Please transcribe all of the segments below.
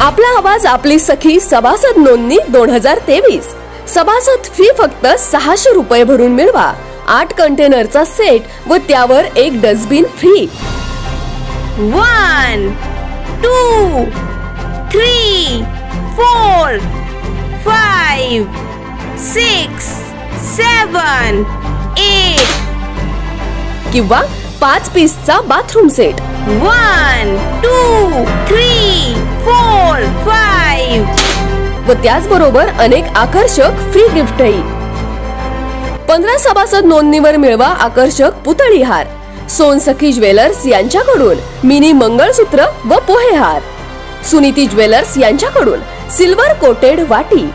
आपला आवाज आपली सखी सभासद नोंदणी 2023। सभासद फी फक्त 600 रुपये भरून मिळवा। 8 कंटेनरचा सेट व त्यावर एक डस्टबिन फ्री। 1 2 3 4 5 6 7 8 किंवा 5 पीसचा बाथरूम सेट। 1 2 3 4 5 व त्याचबरोबर अनेक आकर्षक फ्री गिफ्टही। 15 सभासद नोंदणीवर मिळवा आकर्षक पुतळी हार। सोनसखी ज्वेलर्स यांच्याकडून मिनी मंगळसूत्र व पोहेहार। सुनीती ज्वेलर्स यांच्याकडून सिल्वर कोटेड वाटी।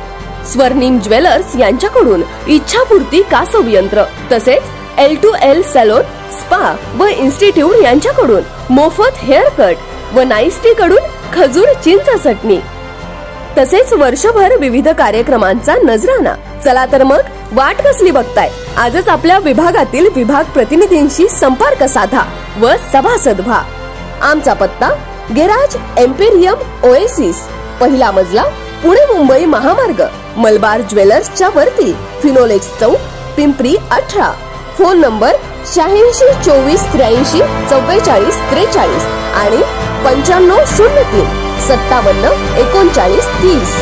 स्वर्णिम ज्वेलर्स यांच्याकडून इच्छापूर्ती कासव यंत्र। तसेच L2L सॅलोन स्पा व इन्स्टिट्यूट यांच्याकडून मोफत हेअर कट व नाईस्टी कडून खजूर चिंच चटणी। तसेच वर्षभर विविध कार्यक्रमांचा नजराना। चला तर मग वाट कसली बघताय, आजच आपल्या विभागातील विभाग प्रतिनिधींशी संपर्क साधा व सभासद व्हा। आमचा पत्ता गॅरेज एम्पेरियम ओएसिस, पहिला मजला, पुणे मुंबई महामार्ग, मलबार ज्वेलर्सच्या वरती, फिनोलेक्स चौक, पिंपरी 18। फोन नंबर 86 24 83 44 43 आणि 95 03 57 39 30।